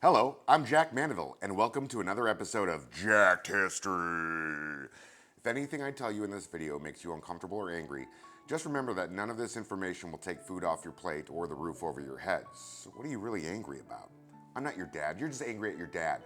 Hello, I'm Jack Mandeville, and welcome to another episode of Jacked History. If anything I tell you in this video makes you uncomfortable or angry, just remember that none of this information will take food off your plate or the roof over your heads. What are you really angry about? I'm not your dad, you're just angry at your dad.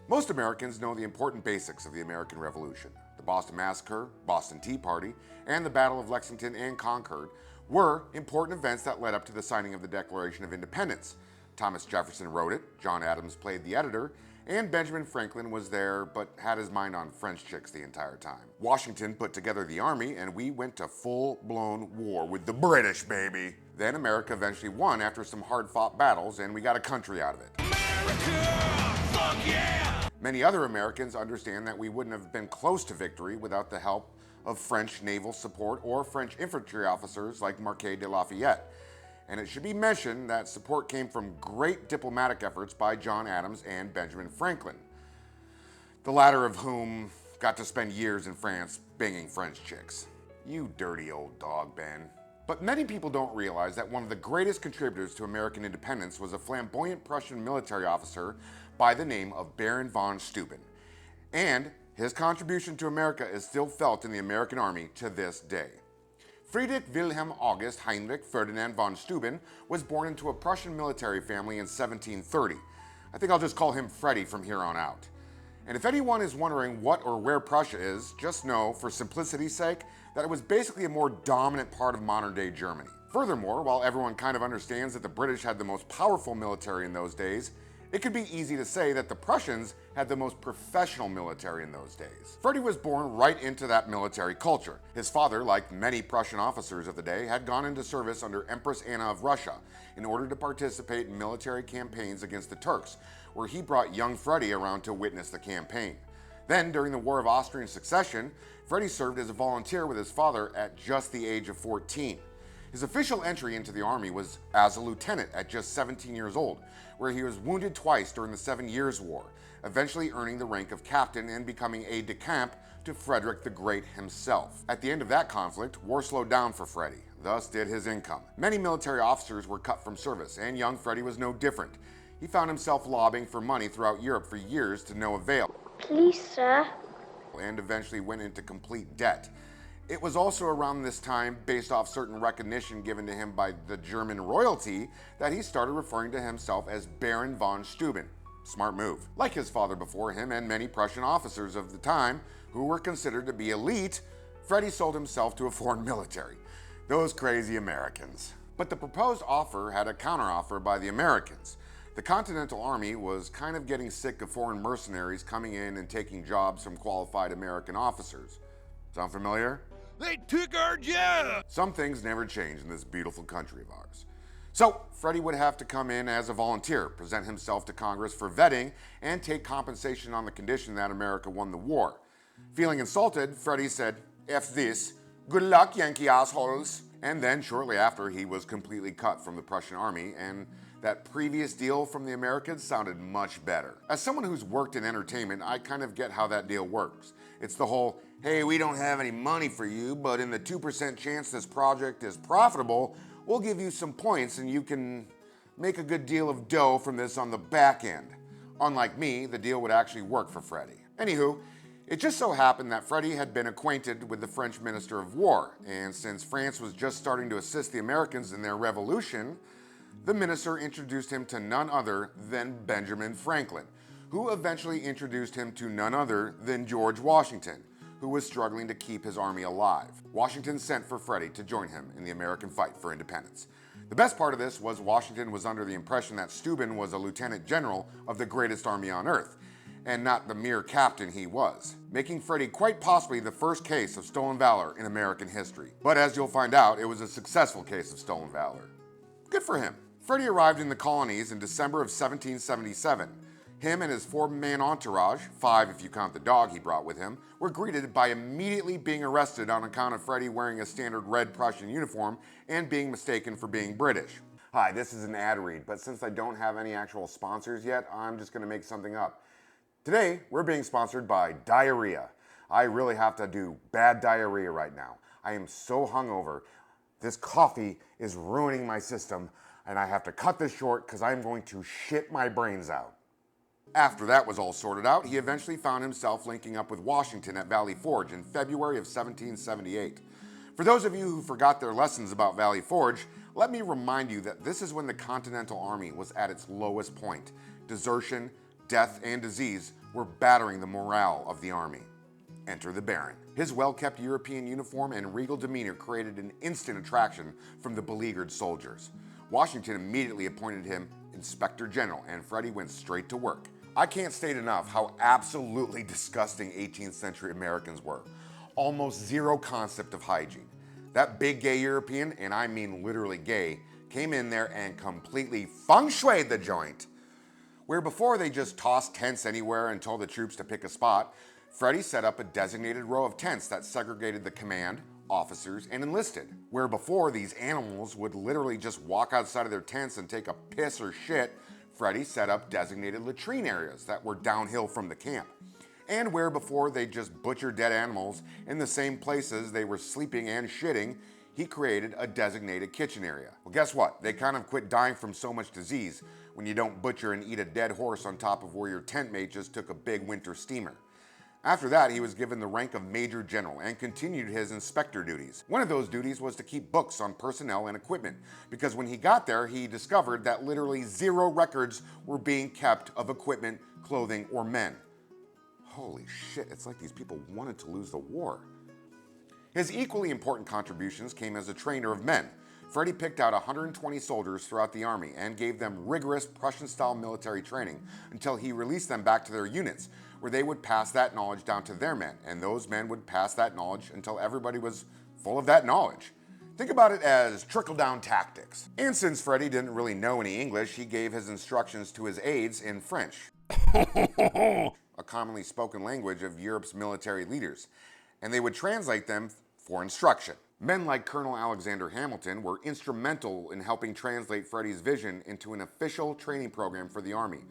Most Americans know the important basics of the American Revolution. The Boston Massacre, Boston Tea Party, and the Battle of Lexington and Concord were important events that led up to the signing of the Declaration of Independence. Thomas Jefferson wrote it, John Adams played the editor, and Benjamin Franklin was there but had his mind on French chicks the entire time. Washington put together the army and we went to full-blown war with the British, baby. Then America eventually won after some hard-fought battles and we got a country out of it. America! Fuck yeah! Many other Americans understand that we wouldn't have been close to victory without the help of French naval support or French infantry officers like Marquis de Lafayette. And it should be mentioned that support came from great diplomatic efforts by John Adams and Benjamin Franklin, the latter of whom got to spend years in France banging French chicks. You dirty old dog, Ben. But many people don't realize that one of the greatest contributors to American independence was a flamboyant Prussian military officer by the name of Baron von Steuben. And his contribution to America is still felt in the American Army to this day. Friedrich Wilhelm August Heinrich Ferdinand von Steuben was born into a Prussian military family in 1730. I think I'll just call him Freddie from here on out. And if anyone is wondering what or where Prussia is, just know, for simplicity's sake, that it was basically a more dominant part of modern-day Germany. Furthermore, while everyone kind of understands that the British had the most powerful military in those days, it could be easy to say that the Prussians had the most professional military in those days. Freddie was born right into that military culture. His father, like many Prussian officers of the day, had gone into service under Empress Anna of Russia in order to participate in military campaigns against the Turks, where he brought young Freddie around to witness the campaign. Then, during the War of Austrian Succession, Freddie served as a volunteer with his father at just the age of 14. His official entry into the army was as a lieutenant at just 17 years old, where he was wounded twice during the 7 Years' War, eventually earning the rank of captain and becoming aide-de-camp to Frederick the Great himself. At the end of that conflict, war slowed down for Freddie, thus did his income. Many military officers were cut from service, and young Freddie was no different. He found himself lobbying for money throughout Europe for years to no avail. Please, sir. And eventually went into complete debt. It was also around this time, based off certain recognition given to him by the German royalty, that he started referring to himself as Baron von Steuben. Smart move. Like his father before him and many Prussian officers of the time who were considered to be elite, Freddie sold himself to a foreign military. Those crazy Americans. But the proposed offer had a counteroffer by the Americans. The Continental Army was kind of getting sick of foreign mercenaries coming in and taking jobs from qualified American officers. Sound familiar? They took our job! Some things never change in this beautiful country of ours. So, Freddie would have to come in as a volunteer, present himself to Congress for vetting, and take compensation on the condition that America won the war. Feeling insulted, Freddie said, "F this, good luck, Yankee assholes." And then, shortly after, he was completely cut from the Prussian army, and that previous deal from the Americans sounded much better. As someone who's worked in entertainment, I kind of get how that deal works. It's the whole, hey, we don't have any money for you, but in the 2% chance this project is profitable, we'll give you some points and you can make a good deal of dough from this on the back end. Unlike me, the deal would actually work for Freddie. Anywho, it just so happened that Freddie had been acquainted with the French Minister of War, and since France was just starting to assist the Americans in their revolution, the minister introduced him to none other than Benjamin Franklin, who eventually introduced him to none other than George Washington, who was struggling to keep his army alive. Washington sent for Freddie to join him in the American fight for independence. The best part of this was Washington was under the impression that Steuben was a lieutenant general of the greatest army on earth, and not the mere captain he was, making Freddie quite possibly the first case of stolen valor in American history. But as you'll find out, it was a successful case of stolen valor. Good for him. Freddie arrived in the colonies in December of 1777. Him and his 4-man entourage, 5 if you count the dog he brought with him, were greeted by immediately being arrested on account of Freddie wearing a standard red Prussian uniform and being mistaken for being British. Hi, this is an ad read, but since I don't have any actual sponsors yet, I'm just going to make something up. Today, we're being sponsored by diarrhea. I really have to do bad diarrhea right now. I am so hungover. This coffee is ruining my system. and I have to cut this short because I'm going to shit my brains out. After that was all sorted out, he eventually found himself linking up with Washington at Valley Forge in February of 1778. For those of you who forgot their lessons about Valley Forge, let me remind you that this is when the Continental Army was at its lowest point. Desertion, death, and disease were battering the morale of the army. Enter the Baron. His well-kept European uniform and regal demeanor created an instant attraction from the beleaguered soldiers. Washington immediately appointed him Inspector General, and Freddie went straight to work. I can't state enough how absolutely disgusting 18th century Americans were. Almost zero concept of hygiene. That big gay European, and I mean literally gay, came in there and completely feng shuied the joint. Where before they just tossed tents anywhere and told the troops to pick a spot, Freddie set up a designated row of tents that segregated the command, officers, and enlisted. Where before these animals would literally just walk outside of their tents and take a piss or shit, Freddie set up designated latrine areas that were downhill from the camp. And where before they just butchered dead animals in the same places they were sleeping and shitting, he created a designated kitchen area. Well, guess what? They kind of quit dying from so much disease when you don't butcher and eat a dead horse on top of where your tent mate just took a big winter steamer. After that, he was given the rank of Major General and continued his inspector duties. One of those duties was to keep books on personnel and equipment, because when he got there, he discovered that literally zero records were being kept of equipment, clothing, or men. Holy shit, it's like these people wanted to lose the war. His equally important contributions came as a trainer of men. Freddie picked out 120 soldiers throughout the army and gave them rigorous Prussian-style military training until he released them back to their units, where they would pass that knowledge down to their men, and those men would pass that knowledge until everybody was full of that knowledge. Think about it as trickle-down tactics. And since Freddie didn't really know any English, he gave his instructions to his aides in French, a commonly spoken language of Europe's military leaders, and they would translate them for instruction. Men like Colonel Alexander Hamilton were instrumental in helping translate Freddie's vision into an official training program for the Army,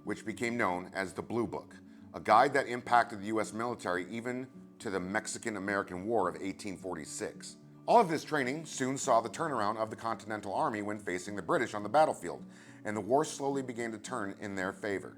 which became known as the Blue Book, a guide that impacted the U.S. military even to the Mexican-American War of 1846. All of this training soon saw the turnaround of the Continental Army when facing the British on the battlefield, and the war slowly began to turn in their favor.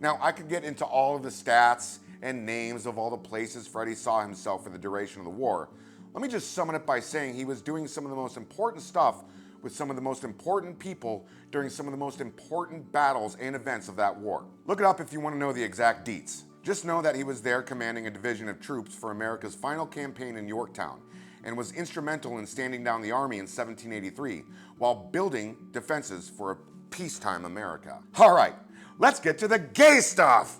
Now, I could get into all of the stats and names of all the places Freddie saw himself for the duration of the war. Let me just sum it up by saying he was doing some of the most important stuff with some of the most important people during some of the most important battles and events of that war. Look it up if you want to know the exact deets. Just know that he was there commanding a division of troops for America's final campaign in Yorktown, and was instrumental in standing down the army in 1783 while building defenses for a peacetime America. All right, let's get to the gay stuff.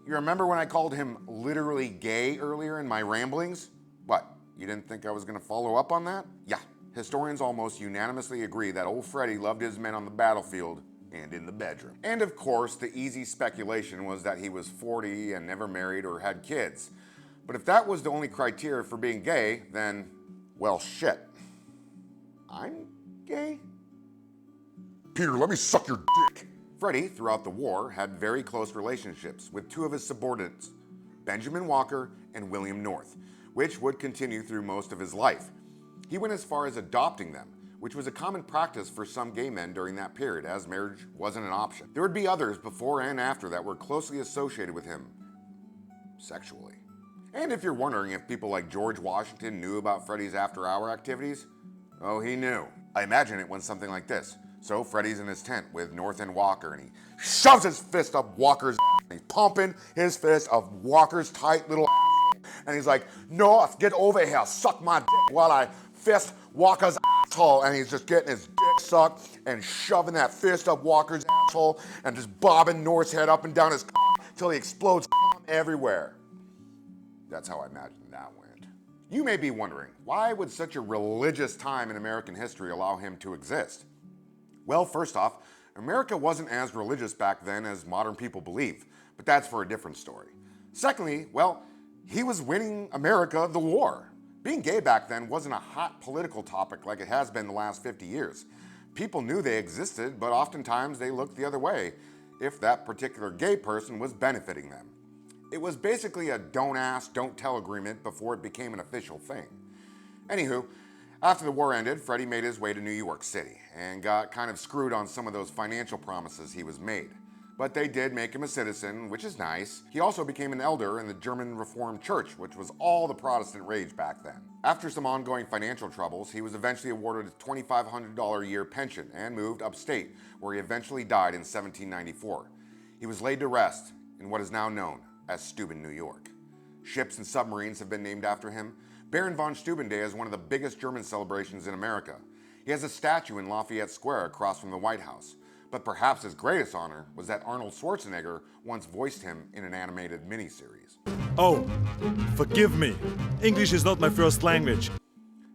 You remember when I called him literally gay earlier in my ramblings? What, you didn't think I was gonna follow up on that? Yeah, historians almost unanimously agree that old Freddie loved his men on the battlefield and in the bedroom. And of course, the easy speculation was that he was 40 and never married or had kids. But if that was the only criteria for being gay, then, well, shit. I'm gay? Peter, let me suck your dick. Freddie, throughout the war, had very close relationships with two of his subordinates, Benjamin Walker and William North, which would continue through most of his life. He went as far as adopting them, which was a common practice for some gay men during that period, as marriage wasn't an option. There would be others before and after that were closely associated with him, sexually. And if you're wondering if people like George Washington knew about Freddie's after-hour activities, oh, he knew. I imagine it went something like this. So Freddie's in his tent with North and Walker, and he shoves his fist up Walker's ass, and he's pumping his fist up Walker's tight little ass, and he's like, North, get over here, suck my dick while I fist Walker's asshole, and he's just getting his dick sucked and shoving that fist up Walker's asshole and just bobbing North's head up and down his cock till he explodes everywhere. That's how I imagine that went. You may be wondering, why would such a religious time in American history allow him to exist? Well, first off, America wasn't as religious back then as modern people believe, but that's for a different story. Secondly, well, he was winning America the war. Being gay back then wasn't a hot political topic like it has been the last 50 years. People knew they existed, but oftentimes they looked the other way if that particular gay person was benefiting them. It was basically a don't ask, don't tell agreement before it became an official thing. Anywho, After the war ended, Freddie made his way to New York City and got kind of screwed on some of those financial promises he was made. But they did make him a citizen, which is nice. He also became an elder in the German Reformed Church, which was all the Protestant rage back then. After some ongoing financial troubles, he was eventually awarded a $2,500 a year pension and moved upstate, where he eventually died in 1794. He was laid to rest in what is now known as Steuben, New York. Ships and submarines have been named after him. Baron von Steuben Day is one of the biggest German celebrations in America. He has a statue in Lafayette Square across from the White House. But perhaps his greatest honor was that Arnold Schwarzenegger once voiced him in an animated miniseries. Oh, forgive me. English is not my first language.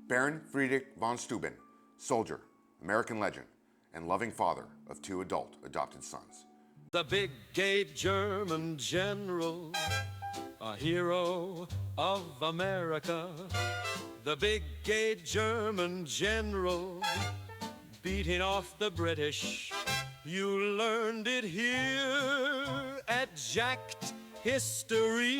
Baron Friedrich von Steuben, soldier, American legend, and loving father of 2 adult adopted sons. The big gay German general, a hero of America. The big gay German general, beating off the British. You learned it here at Jacked History.